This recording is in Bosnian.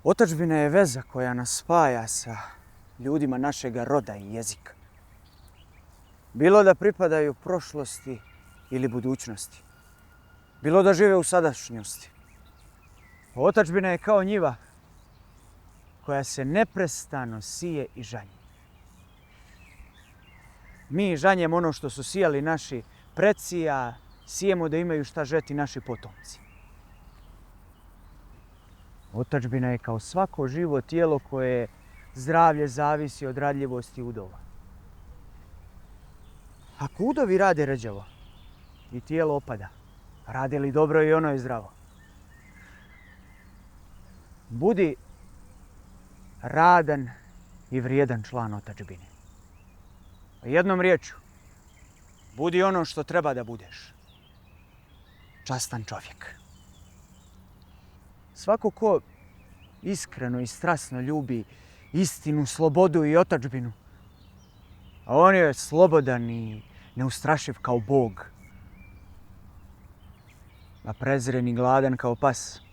Otadžbina je veza koja nas spaja sa ljudima našega roda i jezika. Bilo da pripadaju prošlosti ili budućnosti. Bilo da žive u sadašnjosti. Otadžbina je kao njiva koja se neprestano sije i žanje. Mi žanjemo ono što su sijali naši preci, a sijemo da imaju šta žeti naši potomci. Otadžbina je kao svako živo tijelo koje zdravlje zavisi od radljivosti udova. Ako udovi rade rđavo i tijelo opada, radi li dobro i ono je zdravo. Budi radan i vrijedan član otadžbine. Jednom riječju, budi ono što treba da budeš. Častan čovjek. Svako ko iskreno i strasno ljubi istinu, slobodu i otadžbinu, a on je slobodan i neustrašiv kao Bog, a prezren i gladan kao pas.